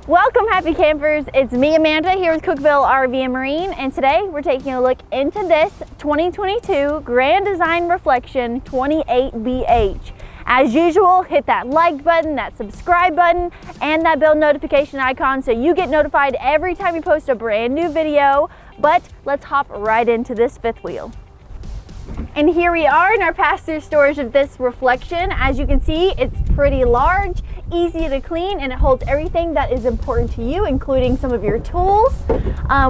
Welcome, happy campers. It's me, Amanda, here with Cookeville RV and Marine, and today we're taking a look into this 2022 Grand Design Reflection 28BH. As usual, hit that like button, that subscribe button, and that bell notification icon so you get notified every time we post a brand new video. But let's hop right into this fifth wheel. And here we are in our pass-through storage of this Reflection. As you can see, it's pretty large, easy to clean, and it holds everything that is important to you, including some of your tools.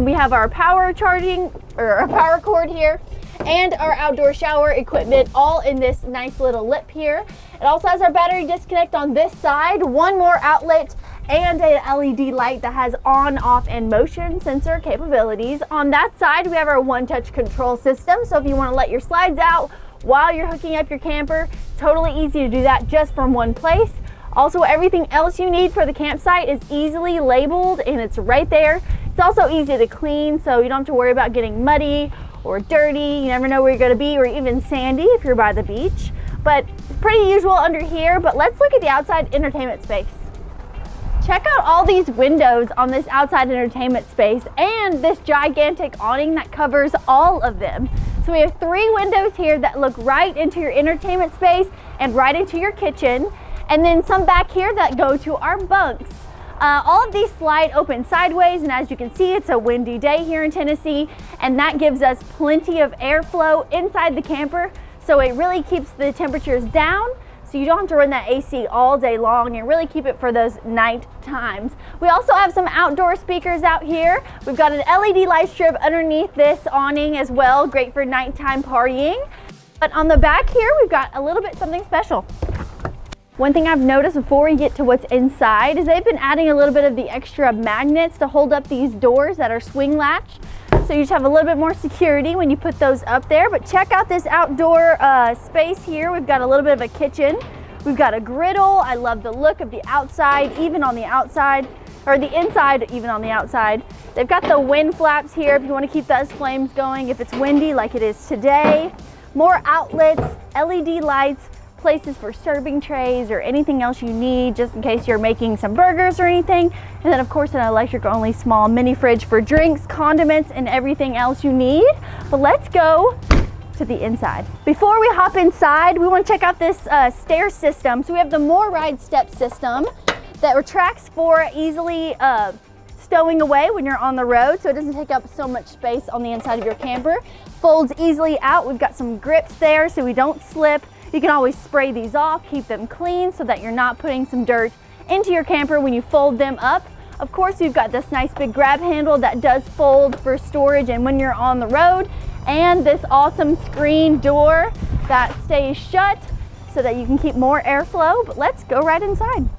We have our power charging, or our power cord here, and our outdoor shower equipment all in this nice little lip here. It also has our battery disconnect on this side, one more outlet, and an LED light that has on, off, and motion sensor capabilities. On that side, we have our one-touch control system, so if you want to let your slides out while you're hooking up your camper, totally easy to do that just from one place. Also, everything else you need for the campsite is easily labeled and it's right there. It's also easy to clean, so you don't have to worry about getting muddy or dirty. You never know where you're going to be, or even sandy if you're by the beach. But pretty usual under here. But let's look at the outside entertainment space. Check out all these windows on this outside entertainment space and this gigantic awning that covers all of them. So we have 3 windows here that look right into your entertainment space and right into your kitchen, and then some back here that go to our bunks. All of these slide open sideways, and as you can see, it's a windy day here in Tennessee, and that gives us plenty of airflow inside the camper, so it really keeps the temperatures down, so you don't have to run that AC all day long and really keep it for those night times. We also have some outdoor speakers out here. We've got an LED light strip underneath this awning as well, great for nighttime partying. But on the back here, we've got a little bit something special. One thing I've noticed before we get to what's inside is they've been adding a little bit of the extra magnets to hold up these doors that are swing latch. So you just have a little bit more security when you put those up there. But check out this outdoor space here. We've got a little bit of a kitchen. We've got a griddle. I love the look of the outside, even on the outside, or the inside, even on the outside. They've got the wind flaps here if you want to keep those flames going if it's windy like it is today. More outlets, LED lights, places for serving trays or anything else you need just in case you're making some burgers or anything. And then of course an electric only small mini fridge for drinks, condiments, and everything else you need. But let's go to the inside. Before we hop inside, we want to check out this stair system. So we have the More Ride step system that retracts for easily stowing away when you're on the road, so it doesn't take up so much space on the inside of your camper. Folds easily out. We've got some grips there so we don't slip. You can always spray these off, keep them clean so that you're not putting some dirt into your camper when you fold them up. Of course, you've got this nice big grab handle that does fold for storage and when you're on the road, and this awesome screen door that stays shut so that you can keep more airflow. But let's go right inside.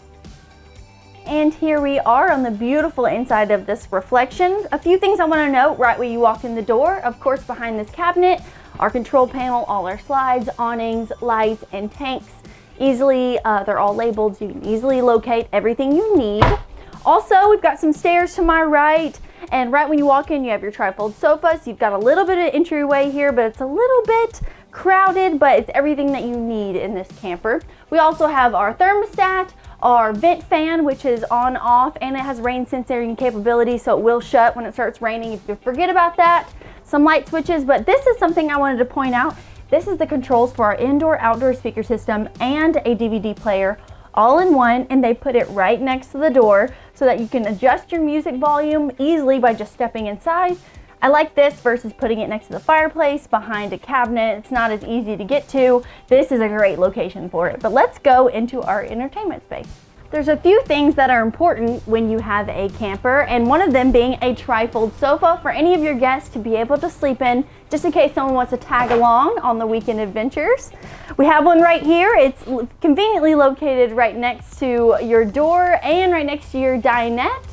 And here we are on the beautiful inside of this Reflection. A few things I want to note right when you walk in the door. Of course, behind this cabinet, our control panel, all our slides, awnings, lights, and tanks. Easily, they're all labeled, so you can easily locate everything you need. Also, we've got some stairs to my right, and right when you walk in, you have your trifold sofa. So you've got a little bit of entryway here, but it's a little bit crowded, but it's everything that you need in this camper. We also have our thermostat, our vent fan, which is on off, and it has rain sensing capability, so it will shut when it starts raining if you forget about that. Some light switches, but this is something I wanted to point out. This is the controls for our indoor-outdoor speaker system and a DVD player all in one, and they put it right next to the door so that you can adjust your music volume easily by just stepping inside. I like this versus putting it next to the fireplace behind a cabinet. It's not as easy to get to. This is a great location for it. But let's go into our entertainment space. There's a few things that are important when you have a camper, and one of them being a trifold sofa for any of your guests to be able to sleep in, just in case someone wants to tag along on the weekend adventures. We have one right here. It's conveniently located right next to your door and right next to your dinette,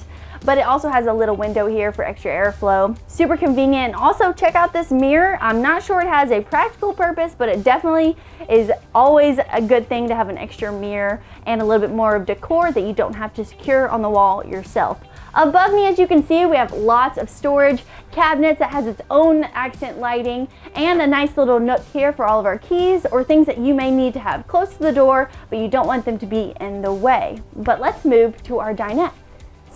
but it also has a little window here for extra airflow. Super convenient. Also, check out this mirror. I'm not sure it has a practical purpose, but it definitely is always a good thing to have an extra mirror and a little bit more of decor that you don't have to secure on the wall yourself. Above me, as you can see, we have lots of storage cabinets that has its own accent lighting, and a nice little nook here for all of our keys or things that you may need to have close to the door, but you don't want them to be in the way. But let's move to our dinette.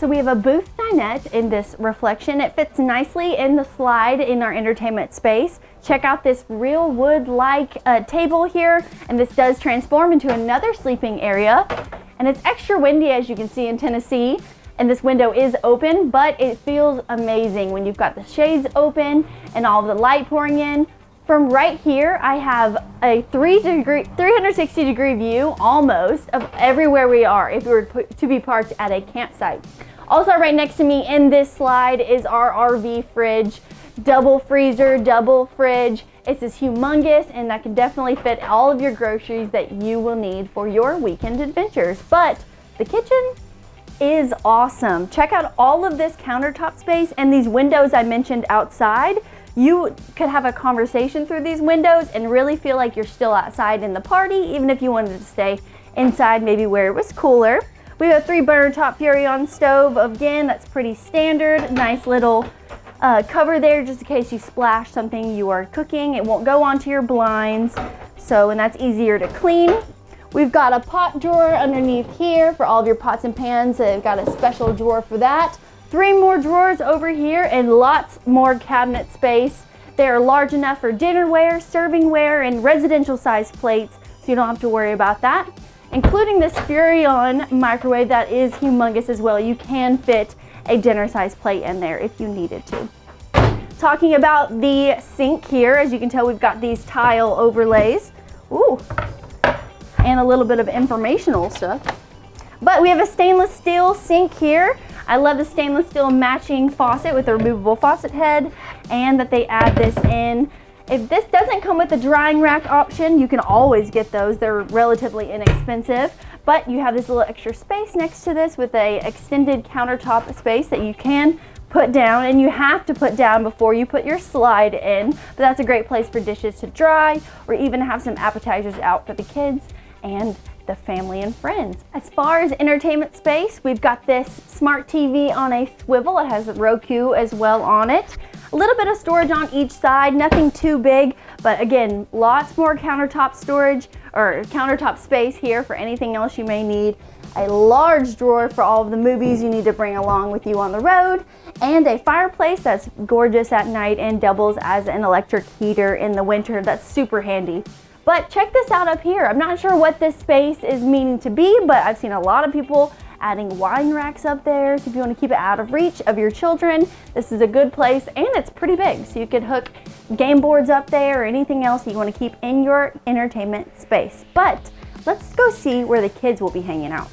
So we have a booth dinette in this reflection. It fits nicely in the slide in our entertainment space. Check out this real wood-like table here, and this does transform into another sleeping area. And it's extra windy, as you can see, in Tennessee. And this window is open, but it feels amazing when you've got the shades open and all the light pouring in. From right here, I have a 360 degree view almost of everywhere we are if we were to be parked at a campsite. Also right next to me in this slide is our RV fridge, double freezer, double fridge. It's this humongous, and that can definitely fit all of your groceries that you will need for your weekend adventures. But the kitchen is awesome. Check out all of this countertop space and these windows I mentioned outside. You could have a conversation through these windows and really feel like you're still outside in the party, even if you wanted to stay inside, maybe where it was cooler. We have a 3-burner top Furrion stove. Again, that's pretty standard. Nice little cover there just in case you splash something you are cooking. It won't go onto your blinds, and that's easier to clean. We've got a pot drawer underneath here for all of your pots and pans. They've got a special drawer for that. 3 more drawers over here and lots more cabinet space. They are large enough for dinnerware, servingware, and residential size plates, so you don't have to worry about that. Including this Furrion microwave that is humongous as well. You can fit a dinner size plate in there if you needed to. Talking about the sink here, as you can tell, we've got these tile overlays. Ooh. And a little bit of informational stuff. But we have a stainless steel sink here. I love the stainless steel matching faucet with a removable faucet head, and that they add this in. If this doesn't come with a drying rack option, you can always get those. They're relatively inexpensive, but you have this little extra space next to this with a extended countertop space that you can put down, and you have to put down before you put your slide in. But that's a great place for dishes to dry, or even have some appetizers out for the kids and the family and friends. As far as entertainment space, we've got this smart TV on a swivel. It has a Roku as well on it. A little bit of storage on each side, nothing too big, but again, lots more countertop storage or countertop space here for anything else you may need. A large drawer for all of the movies you need to bring along with you on the road, and a fireplace that's gorgeous at night and doubles as an electric heater in the winter. That's super handy. But check this out up here. I'm not sure what this space is meaning to be, but I've seen a lot of people adding wine racks up there. So if you want to keep it out of reach of your children, this is a good place, and it's pretty big. So you could hook game boards up there or anything else you want to keep in your entertainment space. But let's go see where the kids will be hanging out.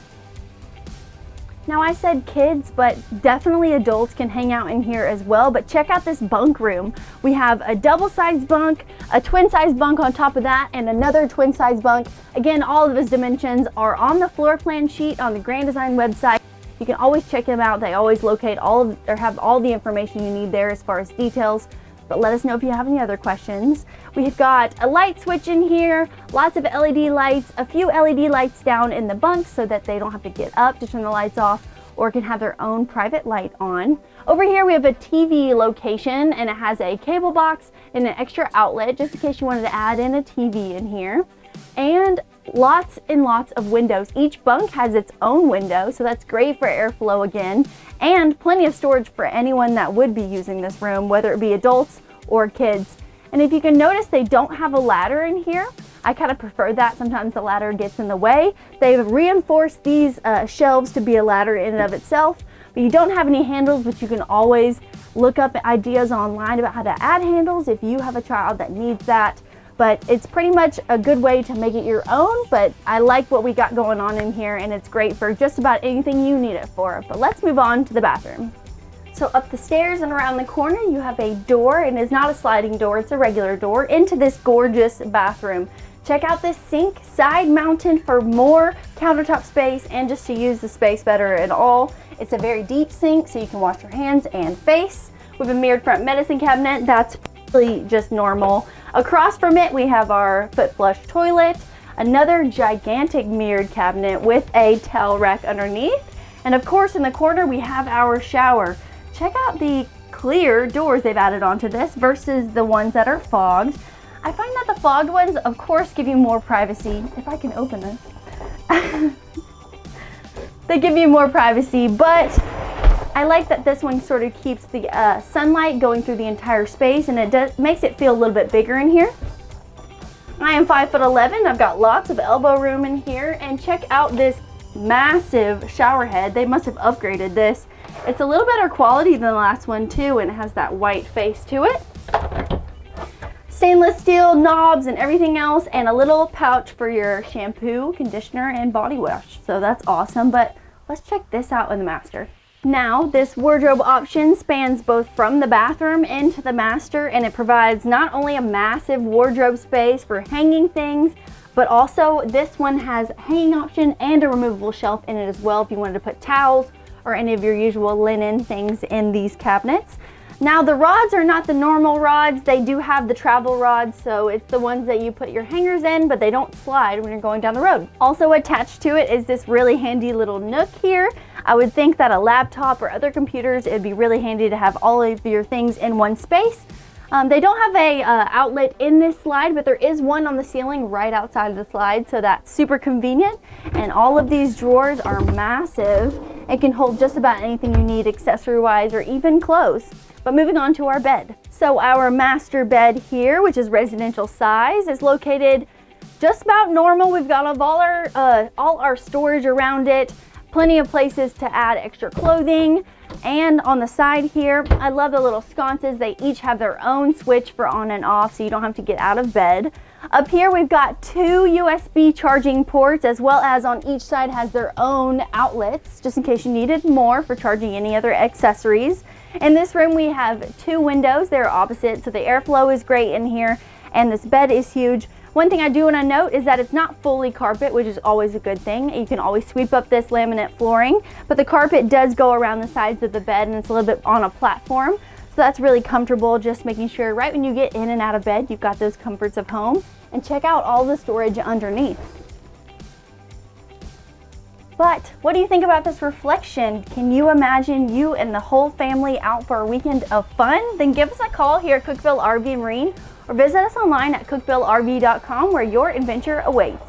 Now I said kids, but definitely adults can hang out in here as well. But check out this bunk room. We have a double-sized bunk, a twin-sized bunk on top of that, and another twin-sized bunk. Again, all of those dimensions are on the floor plan sheet on the Grand Design website. You can always check them out. They always locate have all the information you need there as far as details. But let us know if you have any other questions. We've got a light switch in here, lots of LED lights, a few LED lights down in the bunks so that they don't have to get up to turn the lights off or can have their own private light on. Over here we have a TV location, and it has a cable box and an extra outlet just in case you wanted to add in a TV in here. And lots and lots of windows. Each bunk has its own window, so that's great for airflow again, and plenty of storage for anyone that would be using this room, whether it be adults or kids. And if you can notice, they don't have a ladder in here. I kind of prefer that. Sometimes the ladder gets in the way. They've reinforced these shelves to be a ladder in and of itself, but you don't have any handles, but you can always look up ideas online about how to add handles if you have a child that needs that. But it's pretty much a good way to make it your own, but I like what we got going on in here, and it's great for just about anything you need it for. But let's move on to the bathroom. So up the stairs and around the corner, you have a door, and it's not a sliding door, it's a regular door, into this gorgeous bathroom. Check out this sink, side mounted for more countertop space and just to use the space better and all. It's a very deep sink, so you can wash your hands and face. We have a mirrored front medicine cabinet that's really just normal. Across from it, we have our foot flush toilet, another gigantic mirrored cabinet with a towel rack underneath. And of course, in the corner, we have our shower. Check out the clear doors they've added onto this versus the ones that are fogged. I find that the fogged ones, of course, give you more privacy. If I can open this. They give you more privacy, but I like that this one sort of keeps the sunlight going through the entire space, and it makes it feel a little bit bigger in here. I am 5'11". I've got lots of elbow room in here, and check out this massive shower head. They must have upgraded this. It's a little better quality than the last one too, and it has that white face to it. Stainless steel knobs and everything else, and a little pouch for your shampoo, conditioner, and body wash. So that's awesome, but let's check this out in the master. Now, this wardrobe option spans both from the bathroom into the master, and it provides not only a massive wardrobe space for hanging things, but also this one has a hanging option and a removable shelf in it as well if you wanted to put towels or any of your usual linen things in these cabinets. Now, the rods are not the normal rods. They do have the travel rods, so it's the ones that you put your hangers in, but they don't slide when you're going down the road. Also attached to it is this really handy little nook here. I would think that a laptop or other computers, it'd be really handy to have all of your things in one space. They don't have a outlet in this slide, but there is one on the ceiling right outside of the slide, so that's super convenient. And all of these drawers are massive. It can hold just about anything you need accessory-wise or even clothes. But moving on to our bed. So our master bed here, which is residential size, is located just about normal. We've got all our storage around it, plenty of places to add extra clothing. And on the side here, I love the little sconces. They each have their own switch for on and off, so you don't have to get out of bed. Up here, we've got 2 USB charging ports, as well as on each side has their own outlets, just in case you needed more for charging any other accessories. In this room, we have 2 windows. They're opposite, so the airflow is great in here, and this bed is huge. One thing I do want to note is that it's not fully carpet, which is always a good thing. You can always sweep up this laminate flooring, but the carpet does go around the sides of the bed, and it's a little bit on a platform. So that's really comfortable, just making sure right when you get in and out of bed, you've got those comforts of home. And check out all the storage underneath. But what do you think about this reflection? Can you imagine you and the whole family out for a weekend of fun? Then give us a call here at Cookeville RV and Marine, or visit us online at cookvillerv.com, where your adventure awaits.